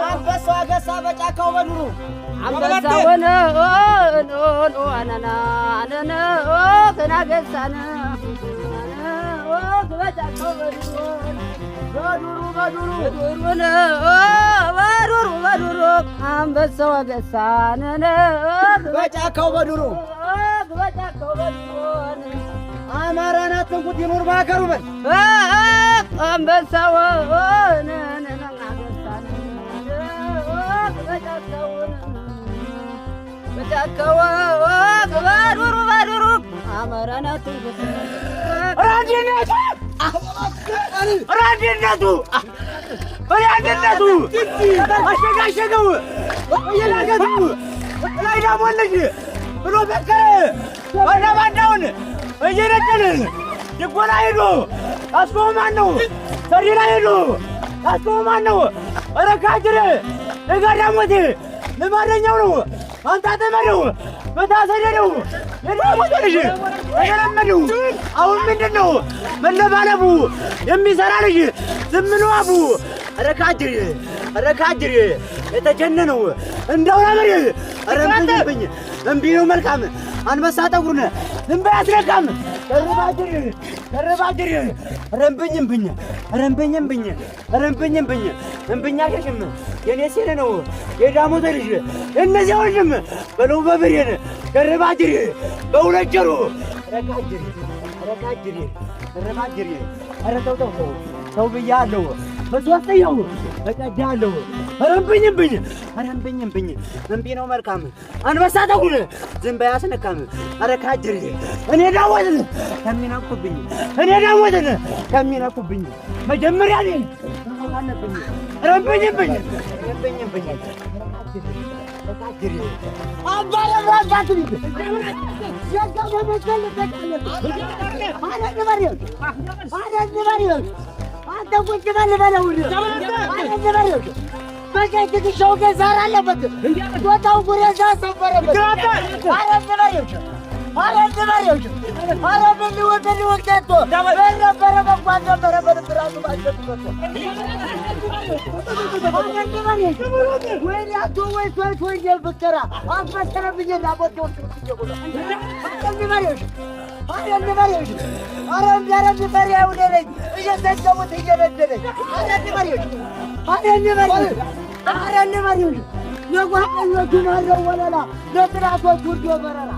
አንበሳው አገሳ በጫካው በዱሩ አንበሳውን አናና አናና ከናገሳና በጫካው በዱሩ አንበሳው አገሳና በጫካው በዱሩ አማራን አትንኩት ይኑር በሀገሩ በል አንበሳው በጫካው በዱሩ አማራን አትንኩት ራንዲነቱ አሸጋሸገው እየላገቱ ላይ ደግሞ ልጅ ብሎ በከረ ወደ ባዳውን እየነቀልን ድጎላ ሄዶ አስቆማን ነው ሰሪላ ሄዶ አስቆማን ነው ረካጅር እጋዳሞት ልማደኛው ነው አንተ ተመረው በታሰደው የዳሞት ልጅ ተገለመደው አሁን ምንድነው መለባለቡ የሚሰራ ልጅ ዝምኑ አቡ ረካጅር የተጀነነው እንደው ነገር ረምብኝ እምቢ ነው መልካም አንበሳ ጠጉር ነህ ዝም በይ አትነካም ተረባጅር ረምብኝምብኝ አሸሽም የኔ ሲል ነው የዳሞት ልጅ እነዚያዎችም በለው በብሬን ተረባጅር በሁለት ጀሮ ረካጅር ኧረ ተው ብያለሁ በሶስተኛው እቀዳለሁ ረምብኝምብኝ እምቢ ነው መልካም አንበሳ ጠጉር ዝም በይ አስነካም ረካጅር እኔ ዳሞትን ከሚነኩብኝ መጀመሪያ ነኝ አለብኝ ረምብኝምብኝ ረካጅር አባለ ራሳት ልጅ ያጋው በመሰለ ተቀለለ አረን አንተ ቁጭ በል በለው በቀኝ ትከሻው ጋር ዛር አለበት ዶታው ጉሬዛ ሰበረበት አረ ወጣቶ በረበረ በቋን ነበረበት ብራቱ ባጀበት ወይ ብትራ አስመሰረብኝ ላቦት አረ እንደረብ በሪያው ነኝ እየተገቡት እየነደለኝ ለጓደኞቹ ማረው ወለላ ለጥራቶች ውርዶ በረራ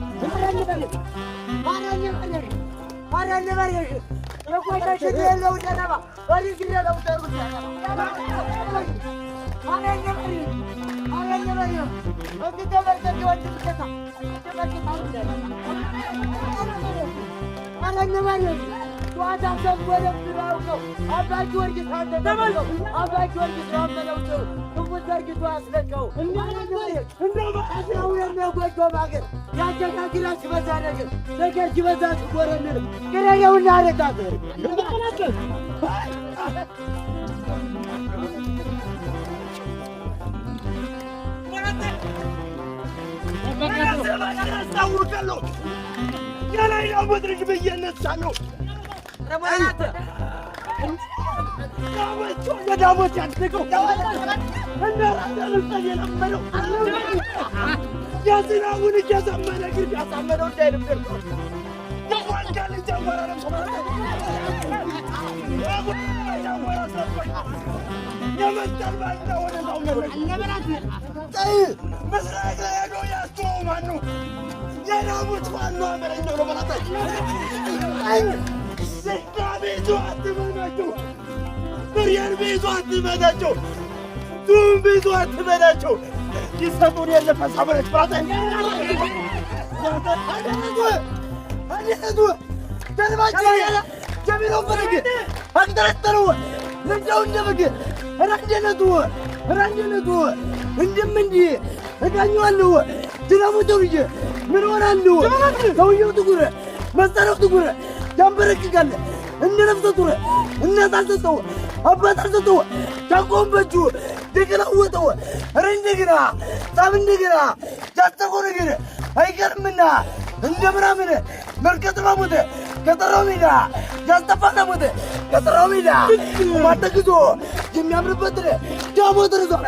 የቆሸሽት የለው ጀነባ በሪግሬ ነው ደሩት እዚህ ተበርተት ወንድ ብቻታ ጨዋታ ሰንበረብ ስራው ነው አባ ጊዮርጊስ አንተነው አባ ጊዮርጊስ ያመነው ሰው ሁሉ ዘርግቶ አስለቀው እንደው በአስራው የሚያጎጆ ማገር ያጀጋግራች በዛ ነገር ሲበዛ ሲጎረንር ግረየውና አረታት አስታውቃለሁ የላይ ዳሞት ልጅ ብዬ እነሳለሁ ዳሞት ያድገው እንደራደርሰ የለመደው የዝናቡን እየዘመነ ግድ ያሳመነው እንዳይልብር የዋልጋል ጀመረንም የመስቀል ባንዳ ወደ ሰው መለክ ምስራቅ ላይ ሄዶ ያስተው ማኑ የዳሞት ዋና አመረኛው ነው በላታች ስጋ ቤቱ አትመናቸው ብርየር ቤቱ አትመናቸው ቱም ቤቱ አትመናቸው ይሰጡን የለፈሳ በለች በላታች አለቱ ተልባቸው ያለ ጀሚለው ፈለገ አቅጠረጠረው ለጃው እንደበገ ራንደነቱ እንደም እንዲ እዳኛለሁ ድራሙ ተውዬ ምን ሆናለሁ ሰውየው ጥቁር መሰረቱ ጥቁር ያንበረክካል እንደ ነፍሰ ጡር እናት አልሰጠው አባት አልሰጠው ታቆምበቹ ደገላወጠው እንደገና ሳብ እንደገና ያስተቆረ ግን አይገርምና እንደ ምናምን መርከት ማሙት ከጠራው ሜዳ ያስጠፋና ሞተ ከጠራው ሜዳ ማተግዞ የሚያምርበት ዳሞ ተርዟል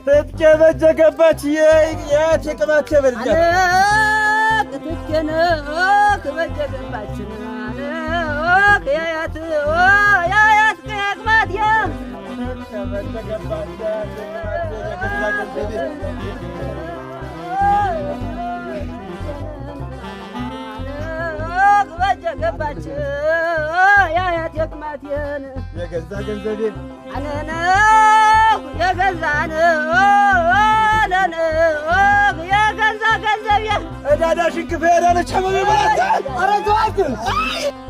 ተጨበጨገባች የት የቅማቸ በልጃ ከተከነ ከበጀገባች ያያት ያያት ከቅማት ያ ተጨበጨገባች ገባች ያያት የቅማቴን የገዛ ገንዘቤን አነነ የገዛን ለነ የገዛ ገንዘቤ እዳዳሽን ክፈይ ያለች አመመራት ኧረ ተዋት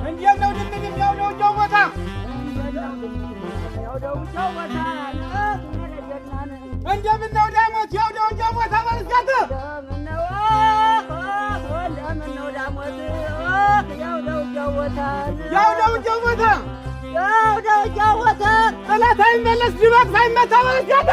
እንዴት ነው ድምድም ያውደው ቦታ እንደምን ነው ዳሞት ያውደው ቦታ መልስካት እንደምነው ዳሞት ያውደው ጀወታ ጠላት አይመለስ ድባቅ ሳይመታ መልስካት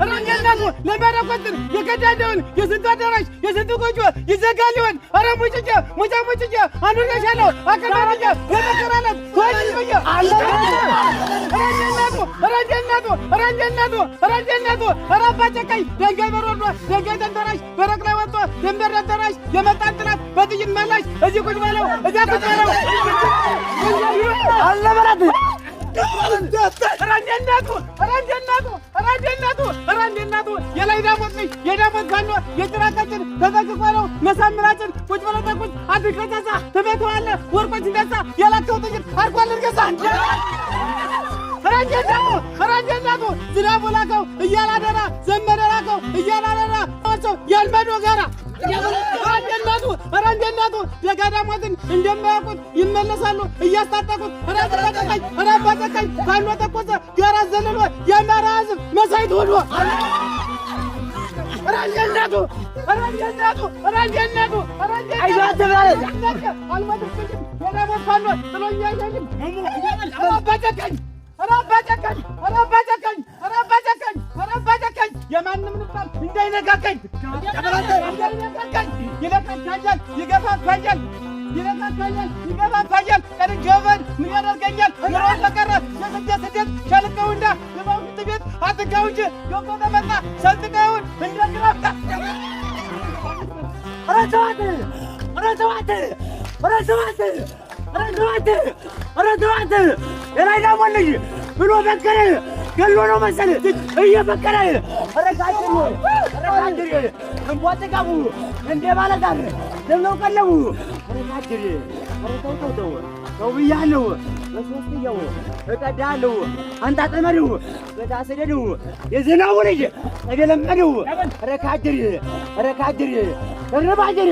ረጀነቱ ለበረኮትን የገዳደውን የስንቱ አዳራሽ የስንቱ ጎጆ ይዘጋል ይሆን? ኧረ ሙጭጭ ሙጫ ሙጭጭ አንዱኛሻለሁ አከባርኛ ለመከራለት ወይልበየ ረጀነቱ ረባ ጨቀይ ደንጋይ በሮዶ ደንጋይ ተንተራሽ በረቅ ላይ ወጥቶ ድንበር ተንተራሽ የመጣን ጥላት በጥይት መላሽ እዚህ ቁጭ በለው እዚያ ቁጭ በለው አለበራት ረጀነቱ የላይ ዳሞት ነኝ የዳሞት ጋኖ የጭራቃችን ተዘግፏለው መሳምራችን ቁጭ በለው ተቁጭ አድርገታሳ ትቤተዋለህ ወርቆች እንደሳ የላከው ጥይት አርጓል እርገሳ ረጀነቱ ዝናቡ ላከው እያላደራ ዘመደ ላከው እያላደራ ሰው ያልመዶ ጋራ ረጀነቱ ደጋዳሞትን እንደማያውቁት ይመለሳሉ እያስታጠቁት ረባጨቀኝ ባኖ ተቆሰ ጋራ ዘለሎ የአማራ ሕዝብ መሳይት ሆኖ ረጀነቱ የዳሞት ፋኖ ጥሎኛ አይሸሽም ረባጨቀኝ የማንም ንባል እንዳይነካከኝ ይለቀኛል ይገፋፋኛል ይነካካኛል፣ ይገባፋኛል። ቀንጆበን ምን ያደርገኛል? ኑሮን በቀረ የስደት ሸልቀው እንዳ የማውቅት ቤት አትጋው እንጂ ገብቶ ተመጣ ሰንጥቀውን እንደ ግራፍታ ረተዋት የላይ ዳሞ ልጅ ብሎ በከረ ገሎ ነው መሰል እየበከረ ረካጅር እንቧጥቃቡ እንደ ባለጋር ለምነው ቀለቡ ረካጅር ተው ብያለሁ በሶስትየው እቀዳለሁ አንጣጠመደው በታሰደደው የዝናቡ ልጅ ተገለመደው ረካጅር ረባጅር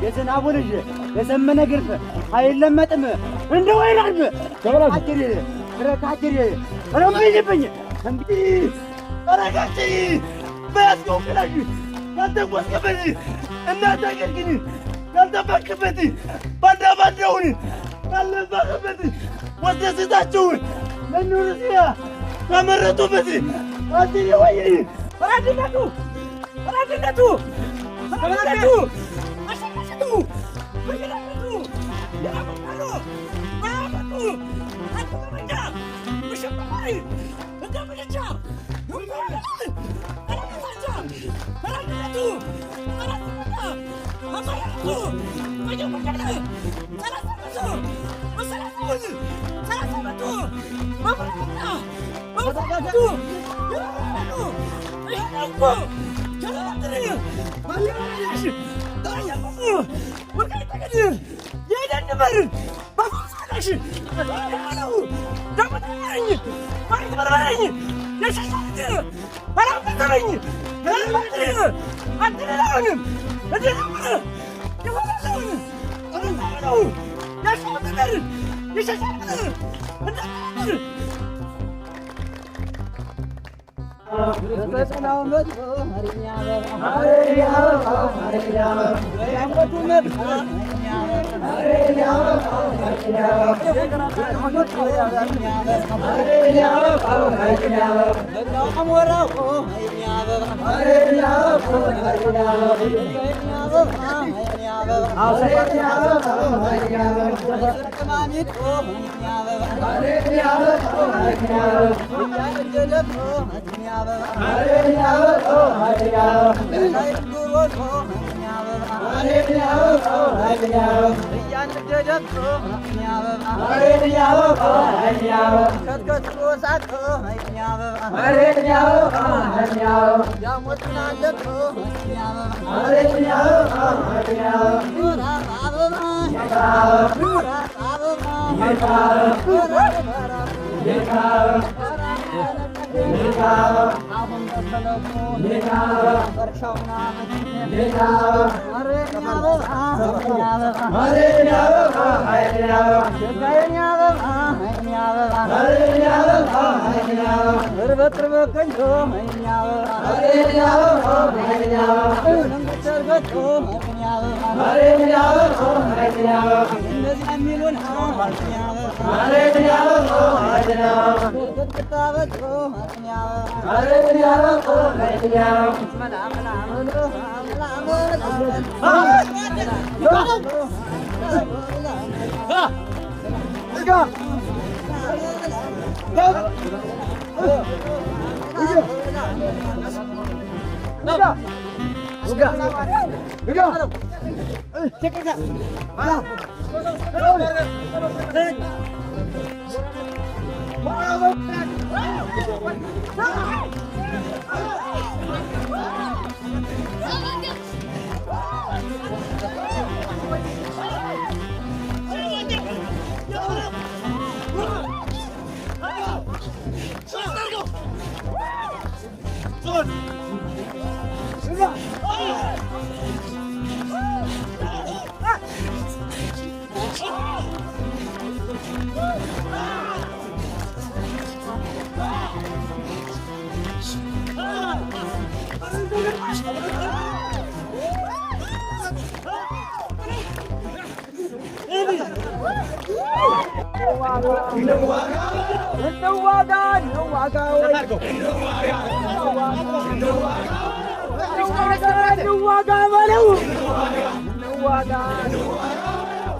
የዝናቡ ልጅ የዘመነ ግርፍ አይለመጥም እንደ ወይራን ረካጅር ረምይብኝ እንዴ ረካጅር በያዝከው ክላሽ ያልተጓዝክበት እናት አገር ግን ያልተባክበት ባንዳውን ያልነባክበት ወደስታቸውን ለኑርሲያ ተመረጡበት አዲኔ ወይ ረድነቱ አሸካሸቱ በግላቱ ያመጣሉ ባያመጡ አትመረጃ ብሸባሪ እንደምልጃ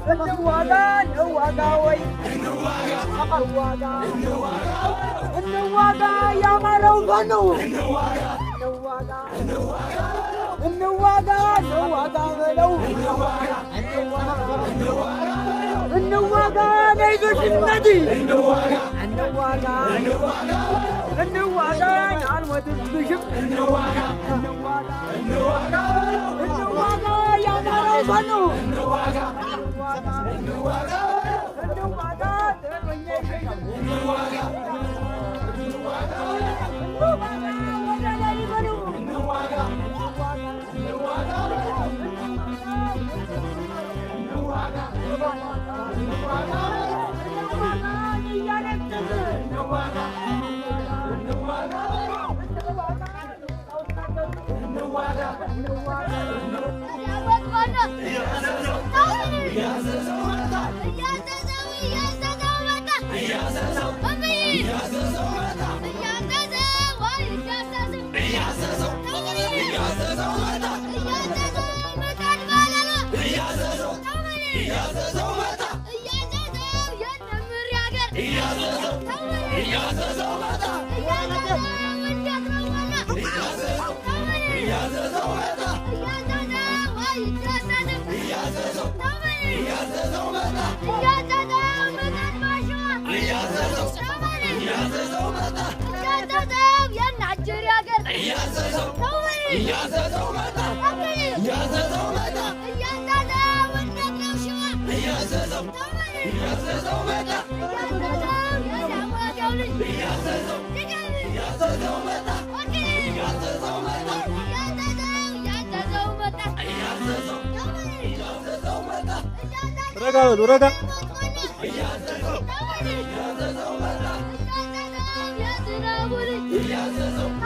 እንዋጋ እንዋጋ ወይ እንዋጋ ያማረው ፋኖ እንዋጋ በለው እንዋጋ ነይዞሽነቲ እንዋጋ አልሞትብሽም እንዋጋ ያማረው ፋኖ እንዋጋ ረጋ እያዘዘው